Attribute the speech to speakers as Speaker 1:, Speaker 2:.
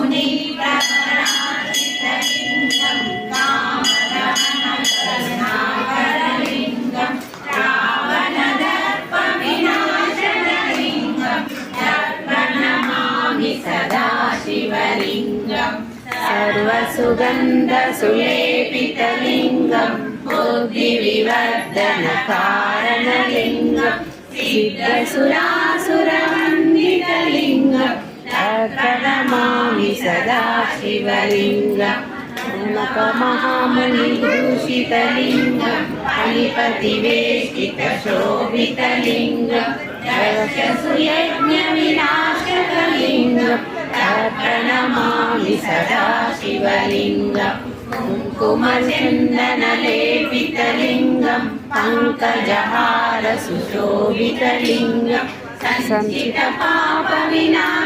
Speaker 1: मुनिप्रवराजितलिङ्गं कामदहनकरुणाकरलिङ्गं रावणदर्पविनाशनलिङ्गं प्रणमामि सदा शिवलिङ्गम् सर्वसुगन्धसुलेपितलिङ्गं बुद्धिविवर्धनकारणलिङ्गं सिद्धसुरासुरवन्दितलिङ्गं प्रणमामि सदा शिवलिङ्गम् महामुनिभूषितलिङ्गं फणिपतिवेष्टितशोभितलिङ्गं दक्षसुयज्ञविनाशकलिङ्गं प्रणमामि सदा शिवलिङ्गम् कुङ्कुमचन्दनलेपितलिङ्गं पङ्कजहारसुशोभितलिङ्गं सञ्चितपापविनाशकलिङ्गं